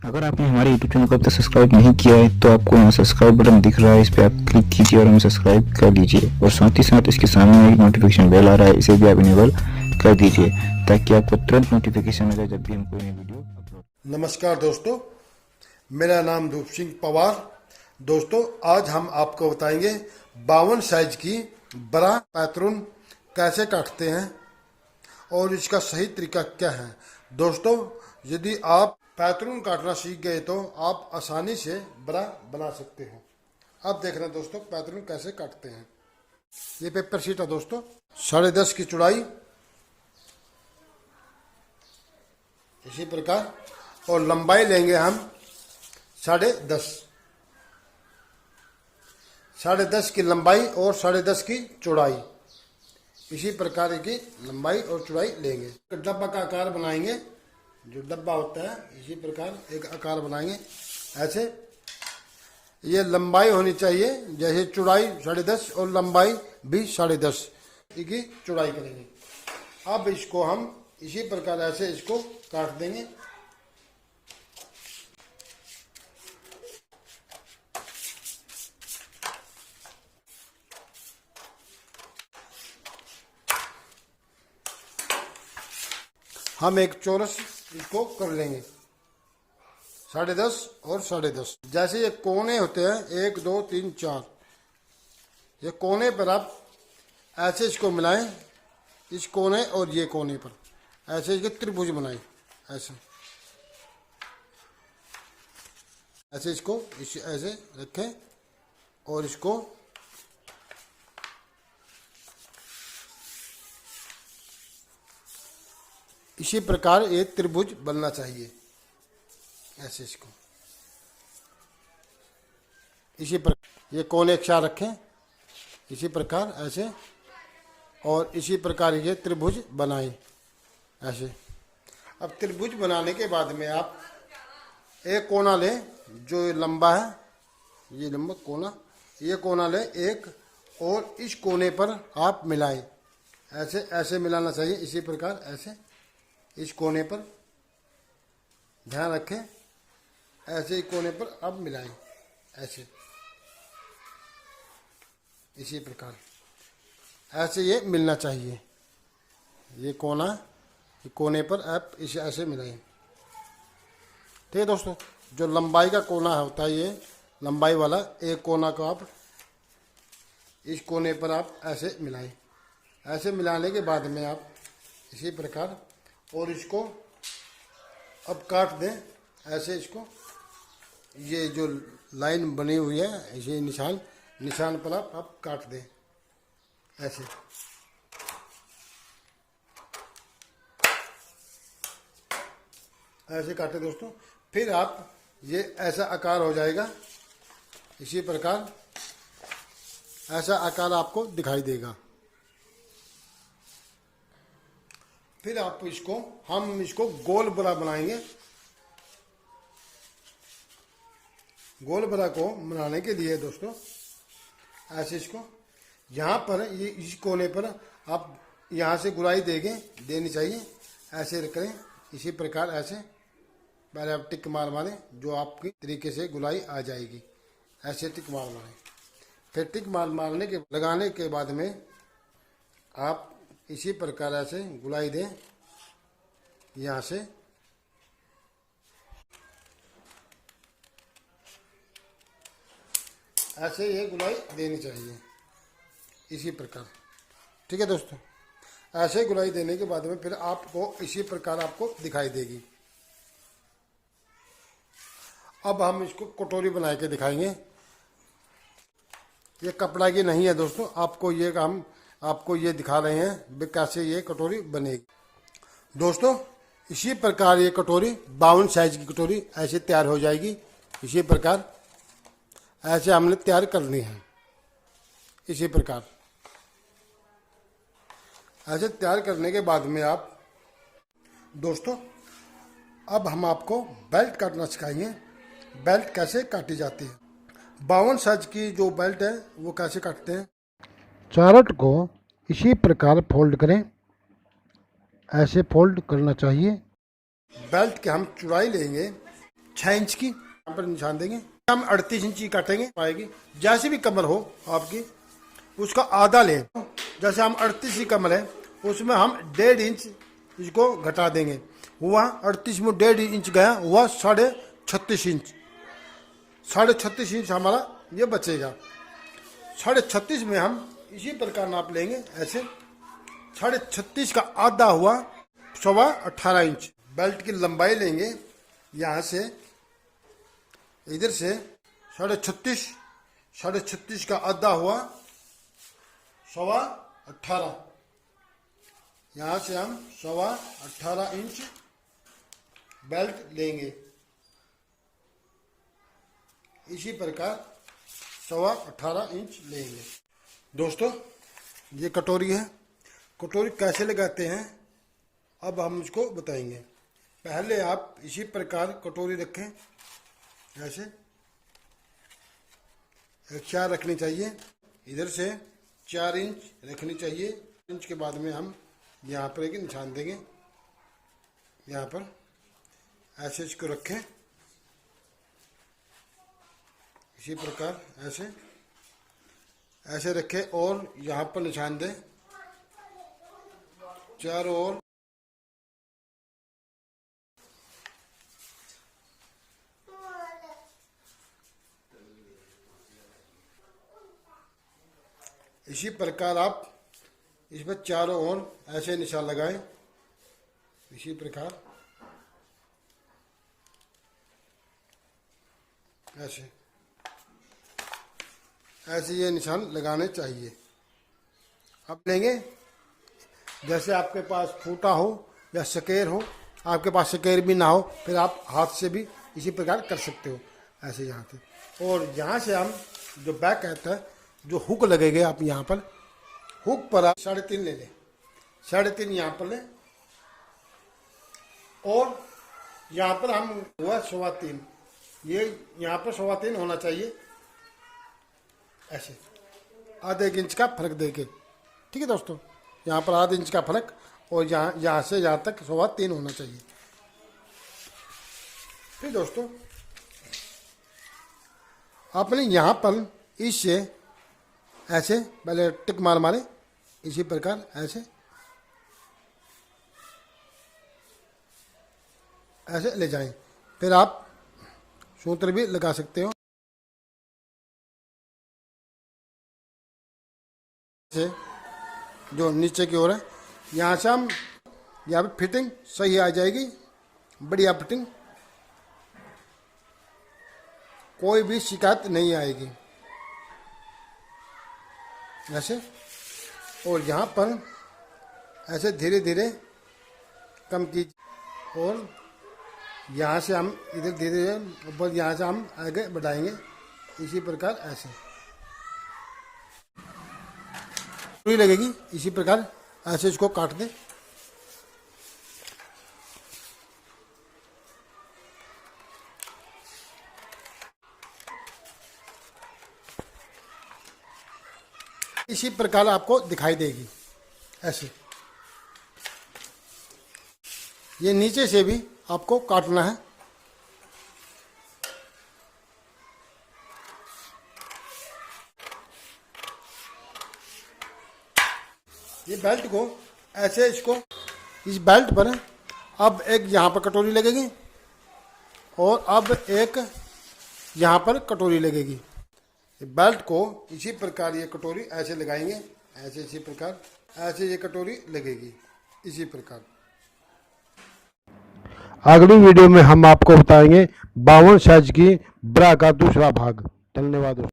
अगर आपने हमारे YouTube चैनल को अब तक सब्सक्राइब नहीं किया है तो आपको यहाँ सब्सक्राइब बटन दिख रहा है, इस पर आप क्लिक कीजिए और हमें सब्सक्राइब कर लीजिए। और साथ ही साथ इसके सामने एक नोटिफिकेशन बेल आ रहा है, इसे भी आप इनेबल कर दीजिए ताकि आपको तुरंत नोटिफिकेशन मिले जब भी हम कोई नई वीडियो अपलोड। नमस्कार दोस्तों, मेरा नाम धूप सिंह पवार। दोस्तों, आज हम आपको बताएंगे 52 साइज की बड़ा पैतरून कैसे काटते हैं और इसका सही तरीका क्या है। दोस्तों, यदि आप पैतरून काटना सीख गए तो आप आसानी से बड़ा बना सकते हो। अब देखना दोस्तों, पैतरून कैसे काटते हैं। ये पेपर शीट है दोस्तों, 10.5 की चौड़ाई, इसी प्रकार, और लंबाई लेंगे हम 10.5 की लंबाई और 10.5 की चौड़ाई, इसी प्रकार की लंबाई और चौड़ाई लेंगे। डब्बा का आकार बनाएंगे, जो डब्बा होता है इसी प्रकार एक आकार बनाएंगे ऐसे। ये लंबाई होनी चाहिए, जैसे चौड़ाई 10.5 और लंबाई भी 10.5 की चौड़ाई करेंगे। अब इसको हम इसी प्रकार ऐसे इसको काट देंगे। हम एक चौरस इसको कर लेंगे 10.5 और 10.5। जैसे ये कोने होते हैं 1 2 3 4, ये कोने पर आप ऐसे इसको मिलाएं, इस कोने और ये कोने पर ऐसे इसके त्रिभुज बनाएं, ऐसे ऐसे इसको ऐसे रखें और इसको इसी प्रकार ये त्रिभुज बनना चाहिए। ऐसे इसको इसी प्रकार ये कोने एक साथ रखें, इसी प्रकार ऐसे, और इसी प्रकार ये त्रिभुज बनाएं ऐसे। अब त्रिभुज बनाने के बाद में आप एक कोना लें जो लंबा है, ये लंबा कोना, ये कोना लें एक, और इस कोने पर आप मिलाएं, ऐसे ऐसे मिलाना चाहिए, इसी प्रकार ऐसे इस कोने पर ध्यान रखें, ऐसे ही कोने पर अब मिलाएं ऐसे, इसी प्रकार ऐसे ये मिलना चाहिए। ये कोना, ये कोने पर आप इसे ऐसे मिलाएं। ठीक है दोस्तों, जो लंबाई का कोना होता है, ये लंबाई वाला एक कोना को आप इस कोने पर आप ऐसे मिलाएं। ऐसे मिलाने के बाद में आप इसी प्रकार, और इसको अब काट दें ऐसे। इसको ये जो लाइन बनी हुई है, इसे निशान पर आप काट दें ऐसे। ऐसे काटे दोस्तों, फिर आप ये ऐसा आकार हो जाएगा, इसी प्रकार ऐसा आकार आपको दिखाई देगा। फिर आप हम इसको गोल बड़ा बनाएंगे। गोल बड़ा को बनाने के लिए दोस्तों ऐसे इसको यहाँ पर, ये इस कोने पर आप यहाँ से गुलाई देनी चाहिए, ऐसे करें इसी प्रकार ऐसे। पहले आप टिक मारें, जो आपकी तरीके से गुलाई आ जाएगी, ऐसे टिक मारें। फिर टिक मारने के लगाने के बाद में आप इसी प्रकार ऐसे गुलाई दें, यहाँ से ऐसे ये गुलाई देनी चाहिए, इसी प्रकार। ठीक है दोस्तों, ऐसे गुलाई देने के बाद में फिर आपको इसी प्रकार आपको दिखाई देगी। अब हम इसको कटोरी बना के दिखाएंगे। ये कपड़ा की नहीं है दोस्तों, हम आपको ये दिखा रहे हैं कैसे ये कटोरी बनेगी। दोस्तों, इसी प्रकार ये कटोरी 52 साइज की कटोरी ऐसे तैयार हो जाएगी। इसी प्रकार ऐसे हमने तैयार करनी है, इसी प्रकार ऐसे तैयार करने के बाद में आप दोस्तों, अब हम आपको बेल्ट काटना सिखाएंगे। बेल्ट कैसे काटी जाती है, 52 साइज की जो बेल्ट है वो कैसे काटते हैं। चार्ट को इसी प्रकार फोल्ड करें, ऐसे फोल्ड करना चाहिए। बेल्ट के हम चौड़ाई लेंगे 6 इंच की यहाँ पर निशान देंगे। हम 38 इंच की काटेंगे पाएगी। जैसे भी कमर हो आपकी उसका आधा लें। जैसे हम 38 की कमर है उसमें हम 1.5 इंच इसको घटा देंगे। हुआ 38 में 1.5 इंच गया, हुआ 36.5 इंच। 36.5 इंच हमारा ये बचेगा। 36.5 में हम इसी प्रकार नाप लेंगे ऐसे। 36.5 का आधा हुआ 18.25 इंच। बेल्ट की लंबाई लेंगे यहाँ से इधर से 36.5 का आधा हुआ 18.25। यहाँ से हम 18.25 इंच बेल्ट लेंगे। इसी प्रकार 18.25 इंच लेंगे। दोस्तों ये कटोरी है। कटोरी कैसे लगाते हैं अब हम इसको बताएंगे। पहले आप इसी प्रकार कटोरी रखें ऐसे। एक 4 रखनी चाहिए, इधर से 4 इंच रखनी चाहिए। इंच के बाद में हम यहाँ पर एक निशान देंगे। यहाँ पर ऐसे इसको रखें इसी प्रकार ऐसे रखें और यहाँ पर निशान दें चारों ओर। इसी प्रकार आप इसमें चारों ओर ऐसे निशान लगाएं। इसी प्रकार ऐसे ये निशान लगाने चाहिए। अब लेंगे जैसे आपके पास फूटा हो या सकेर हो। आपके पास सकेर भी ना हो फिर आप हाथ से भी इसी प्रकार कर सकते हो ऐसे यहाँ से। और यहाँ से हम जो बैक आता है जो हुक लगेगा आप यहाँ पर, हुक पर आप 3.5 ले लें। 3.5 यहाँ पर लें और यहाँ पर हम हुआ 3.25। ये यहाँ पर 3.25 होना चाहिए ऐसे। आधे इंच का फर्क देके, ठीक है दोस्तों। यहाँ पर आधे इंच का फर्क और यहाँ से यहाँ तक 3.25 होना चाहिए। फिर दोस्तों आपने यहाँ पर इससे ऐसे पहले टिक मारे इसी प्रकार ऐसे ले जाएं। फिर आप सूत्र भी लगा सकते हो से जो नीचे की ओर है। यहाँ से हम यहाँ पे फिटिंग सही आ जाएगी, बढ़िया फिटिंग, कोई भी शिकायत नहीं आएगी ऐसे। और यहाँ पर ऐसे धीरे धीरे कम कीजिए और यहाँ से हम इधर धीरे धीरे ऊपर यहाँ से हम आगे बढ़ाएंगे इसी प्रकार ऐसे। पूरी लगेगी इसी प्रकार ऐसे इसको काट दें। इसी प्रकार आपको दिखाई देगी ऐसे। ये नीचे से भी आपको काटना है। ये बेल्ट को ऐसे इसको इस बेल्ट पर अब एक यहाँ पर कटोरी लगेगी और अब एक यहाँ पर कटोरी लगेगी। बेल्ट को इसी प्रकार ये कटोरी ऐसे लगाएंगे ऐसे, इसी प्रकार ऐसे ये कटोरी लगेगी इसी प्रकार। अगली वीडियो में हम आपको बताएंगे 52 साइज की ब्रा का दूसरा भाग। धन्यवाद दोस्तों।